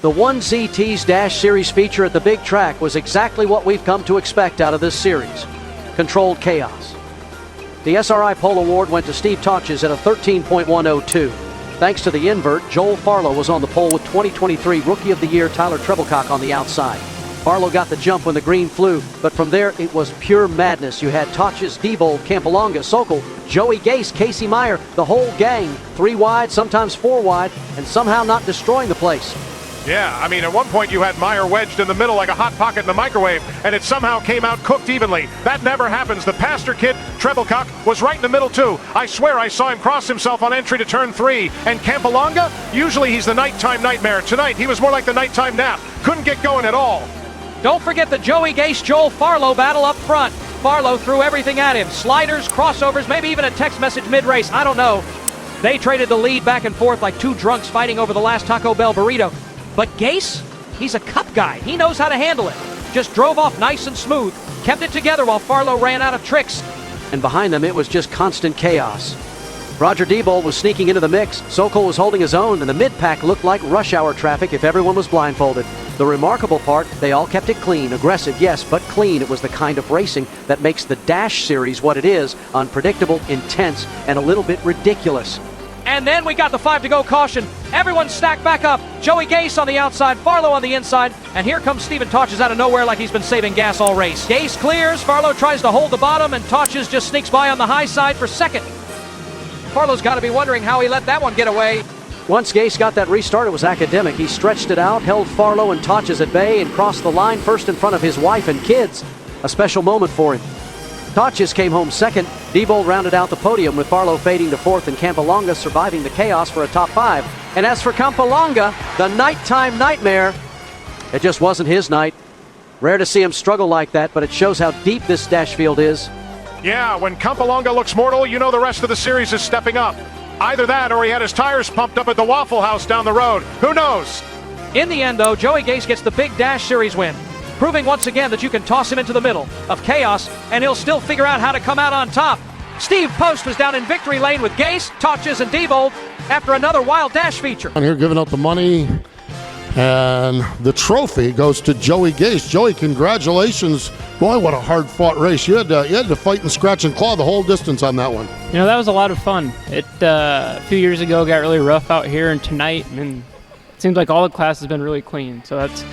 The 1ZT's Dash Series feature at the big track was exactly what we've come to expect out of this series. Controlled chaos. The SRI Pole Award went to Steve Tautges at a 13.102. Thanks to the invert, Joel Farlow was on the pole with 2023 Rookie of the Year Tyler Treblecock on the outside. Farlow got the jump when the green flew, but from there it was pure madness. You had Tautges, Diebold, Campolonga, Sokol, Joey Gase, Casey Meyer, the whole gang, 3 wide, sometimes 4 wide, and somehow not destroying the place. Yeah, I mean, at one point you had Meyer wedged in the middle like a hot pocket in the microwave, and it somehow came out cooked evenly. That never happens. The Pastor kid, Treblecock, was right in the middle too. I swear I saw him cross himself on entry to turn 3. And Campolonga, usually he's the nighttime nightmare. Tonight, he was more like the nighttime nap. Couldn't get going at all. Don't forget the Joey Gase, Joel Farlow battle up front. Farlow threw everything at him. Sliders, crossovers, maybe even a text message mid-race. I don't know. They traded the lead back and forth like 2 drunks fighting over the last Taco Bell burrito. But Gase, he's a cup guy. He knows how to handle it. Just drove off nice and smooth, kept it together while Farlow ran out of tricks. And behind them, it was just constant chaos. Roger Diebold was sneaking into the mix. Sokol was holding his own, and the mid-pack looked like rush hour traffic if everyone was blindfolded. The remarkable part, they all kept it clean. Aggressive, yes, but clean. It was the kind of racing that makes the Dash Series what it is. Unpredictable, intense, and a little bit ridiculous. And then we got the 5 to go caution. Everyone stacked back up. Joey Gase on the outside, Farlow on the inside, and here comes Stephen Tautges out of nowhere like he's been saving gas all race. Gase clears, Farlow tries to hold the bottom, and Tautges just sneaks by on the high side for second. Farlow's got to be wondering how he let that one get away. Once Gase got that restart, it was academic. He stretched it out, held Farlow and Tautges at bay, and crossed the line first in front of his wife and kids. A special moment for him. Tautges came home second. Diebold rounded out the podium with Farlow fading to 4th and Campolonga surviving the chaos for a top 5. And as for Campolonga, the nighttime nightmare, it just wasn't his night. Rare to see him struggle like that, but it shows how deep this dash field is. Yeah, when Campolonga looks mortal, you know the rest of the series is stepping up. Either that or he had his tires pumped up at the Waffle House down the road. Who knows? In the end, though, Joey Gase gets the big Dash Series win, proving once again that you can toss him into the middle of chaos and he'll still figure out how to come out on top. Steve Post was down in victory lane with Gase, Tautges, and Diebold after another wild dash feature. On here giving out the money, and the trophy goes to Joey Gase. Joey, congratulations. Boy, what a hard-fought race. You had to fight and scratch and claw the whole distance on that one. You know, that was a lot of fun. It a few years ago got really rough out here, and tonight, and it seems like all the class has been really clean. So that's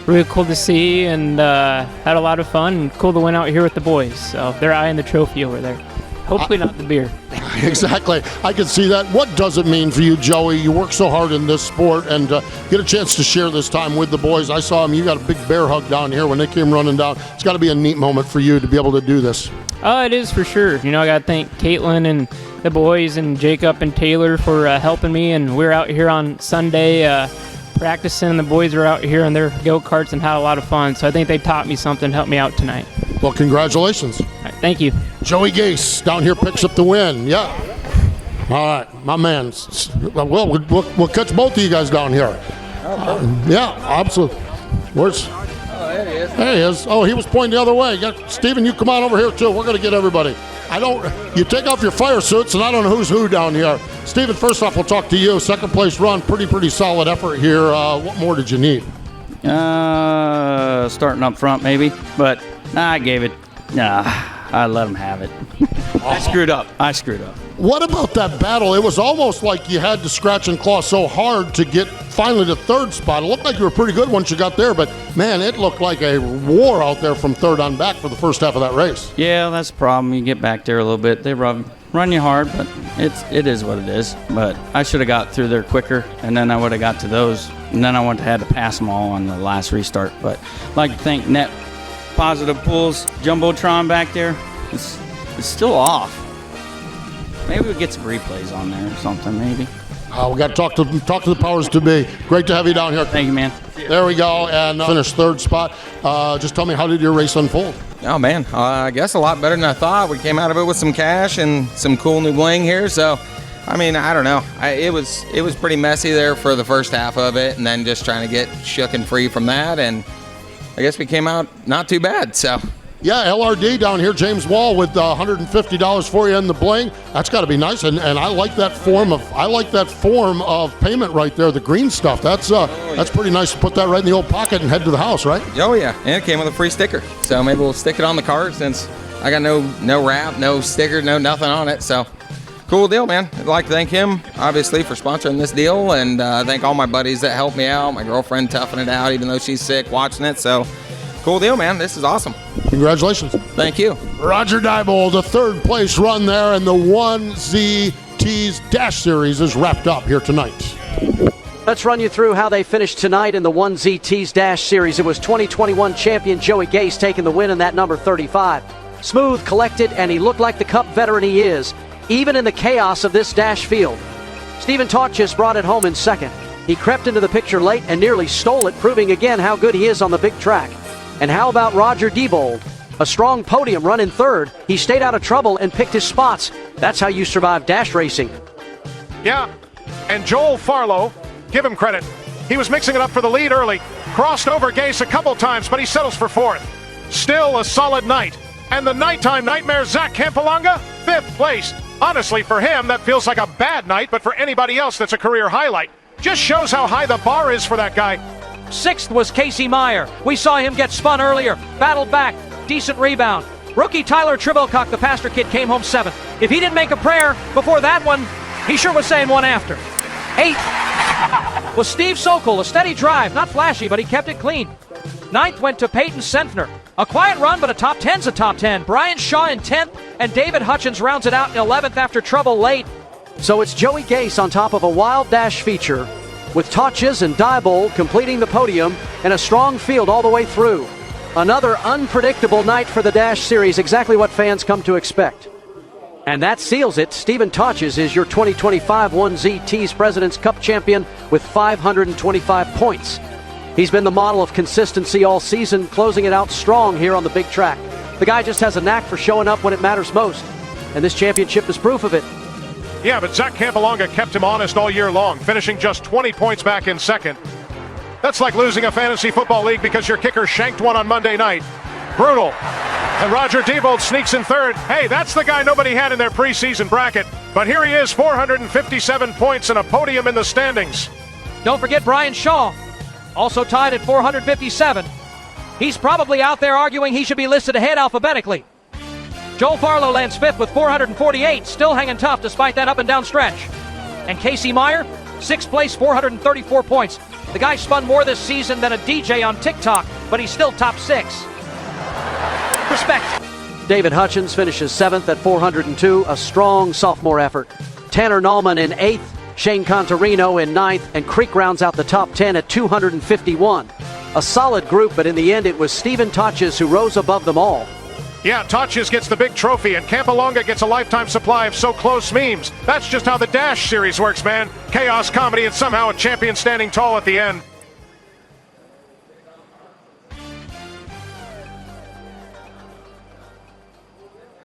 really cool to see, and had a lot of fun, and cool to win out here with the boys. So they're eyeing the trophy over there. Hopefully not the beer. Exactly. I can see that. What does it mean for you, Joey? You work so hard in this sport and get a chance to share this time with the boys. I saw them. You got a big bear hug down here when they came running down. It's got to be a neat moment for you to be able to do this. Oh, it is for sure. You know, I got to thank Caitlin and the boys and Jacob and Taylor for helping me. And we're out here on Sunday practicing, and the boys were out here on their go-karts and had a lot of fun. So I think they taught me something to help me out tonight. Well, congratulations. All right, thank you. Joey Gase down here picks up the win. Yeah. All right, my man. Well, we'll catch both of you guys down here. Yeah, absolutely. Where's? Oh, there he is. There he is. Oh, he was pointing the other way. Steven, you come on over here too. We're going to get everybody. You take off your fire suits, and I don't know who's who down here. Steven, first off, we'll talk to you. Second place run, pretty solid effort here. What more did you need? Starting up front maybe, but I gave it. I let him have it. I screwed up. What about that battle? It was almost like you had to scratch and claw so hard to get finally to 3rd spot. It looked like you were pretty good once you got there, but man, it looked like a war out there from 3rd on back for the first half of that race. Yeah, that's the problem. You get back there a little bit. They run you hard, but it is what it is. But I should have got through there quicker, and then I would have got to those, and then I would have had to pass them all on the last restart. But I'd like to thank Net Positive Pools, Jumbotron back there. It's still off. Maybe we'll get some replays on there or something, maybe. We got to talk to the powers to be. Great to have you down here. Thank you, man. There we go, and finished 3rd spot. Just tell me, how did your race unfold? Oh, man, I guess a lot better than I thought. We came out of it with some cash and some cool new bling here, so, I mean, I don't know. It was pretty messy there for the first half of it, and then just trying to get shook and free from that, and I guess we came out not too bad, so Yeah, LRD down here, James Wall with $150 for you in the bling. That's got to be nice, and I like that form of payment right there. The green stuff. That's pretty nice to put that right in the old pocket and head to the house, right? Oh yeah, and it came with a free sticker. So maybe we'll stick it on the card since I got no wrap, no sticker, no nothing on it. So cool deal, man. I'd like to thank him obviously for sponsoring this deal, and thank all my buddies that helped me out. My girlfriend toughing it out even though she's sick watching it. So cool deal, man. This is awesome. Congratulations. Thank you. Roger Diebold, a third place run there, and the 1ZT's Dash Series is wrapped up here tonight. Let's run you through how they finished tonight in the 1ZT's Dash Series. It was 2021 champion Joey Gase taking the win in that number 35. Smooth, collected, and he looked like the Cup veteran he is, even in the chaos of this Dash field. Stephen Tautges brought it home in second. He crept into the picture late and nearly stole it, proving again how good he is on the big track. And how about Roger Diebold? A strong podium run in third. He stayed out of trouble and picked his spots. That's how you survive Dash racing. Yeah, and Joel Farlow, give him credit. He was mixing it up for the lead early, crossed over Gase a couple times, but he settles for fourth. Still a solid night. And the nighttime nightmare, Zach Campolonga, fifth place. Honestly, for him, that feels like a bad night, but for anybody else, that's a career highlight. Just shows how high the bar is for that guy. Sixth was Casey Meyer. We saw him get spun earlier, battled back, decent rebound. Rookie Tyler Trebilcock, the pastor kid, came home seventh. If he didn't make a prayer before that one, he sure was saying one after. Eighth was Steve Sokol, a steady drive, not flashy, but he kept it clean. Ninth went to Peyton Sentner. A quiet run, but a top 10's a top 10. Brian Shaw in 10th, and David Hutchins rounds it out in 11th after trouble late. So it's Joey Gase on top of a wild Dash feature, with Tautges and Diebold completing the podium and a strong field all the way through. Another unpredictable night for the Dash Series, exactly what fans come to expect. And that seals it. Stephen Tautges is your 2025 1ZT's President's Cup champion with 525 points. He's been the model of consistency all season, closing it out strong here on the big track. The guy just has a knack for showing up when it matters most, and this championship is proof of it. Yeah, but Zach Campolonga kept him honest all year long, finishing just 20 points back in second. That's like losing a fantasy football league because your kicker shanked one on Monday night. Brutal. And Roger Diebold sneaks in third. Hey, that's the guy nobody had in their preseason bracket. But here he is, 457 points and a podium in the standings. Don't forget Brian Shaw, also tied at 457. He's probably out there arguing he should be listed ahead alphabetically. Joel Farlow lands fifth with 448, still hanging tough despite that up and down stretch. And Casey Meyer, sixth place, 434 points. The guy spun more this season than a DJ on TikTok, but he's still top six. Respect. David Hutchins finishes seventh at 402, a strong sophomore effort. Tanner Nallman in eighth, Shane Contarino in ninth, and Creek rounds out the top 10 at 251. A solid group, but in the end it was Stephen Tautges who rose above them all. Yeah, Tautges gets the big trophy, and Campolonga gets a lifetime supply of So Close memes. That's just how the Dash Series works, man. Chaos, comedy, and somehow a champion standing tall at the end.